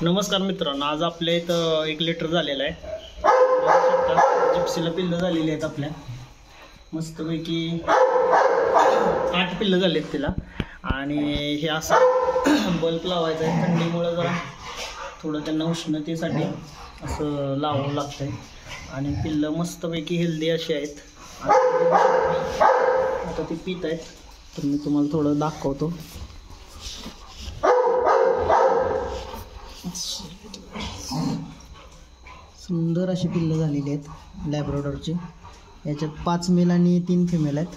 नमस्कार मित्रांनो, आज आपल्या इथं 1 लिटर झालेलं आहे. बघू शकता जिप्सीला पिल्लं झालेली आहेत. आपल्या मस्तपैकी 8 पिल्लं झाली आहेत तिला. आणि हे असं बल्ब लावायचं आहे. थंडीमुळे जरा थोडं त्यांना उष्णतेसाठी असं लावावं लागतंय. आणि पिल्लं मस्तपैकी हेल्दी अशी आहेत. आता ती पित आहेत, तर मी तुम्हाला थोडं दाखवतो. सुंदर अशी पिल्लं झालेली आहेत लॅब्राडोरची. याच्यात 5 मेल आणि 3 फिमेल आहेत.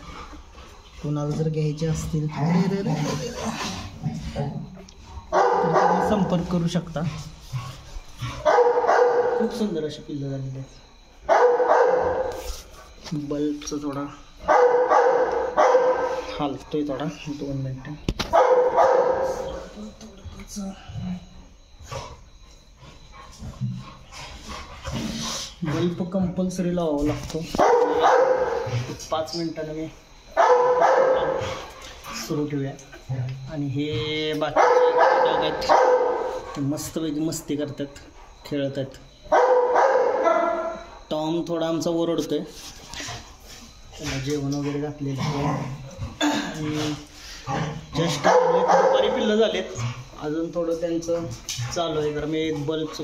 कोणाला जर घ्यायचे असतील तर तुम्ही संपर्क करू शकता. खूप सुंदर अशी पिल्लं झालेली आहेत. बल्बचं थोडा हालतोय, थोडा 2 मिनटं. बल्ब कंपल्सरी लावावा लागतो. 5 मिनिटांनी मी सुरू ठेवूया. आणि हे बाकीचे डाग आहेत, मस्तपैकी मस्ती करतात, खेळत आहेत. टॉम थोडा आमचा ओरडतोय. त्याला जेवण वगैरे घातलेलं आहे. आणि जस्ट दुपारी पिल्लं झालेत. अजून थोडं त्यांचं चालू आहे. तर मी एक बल्बचं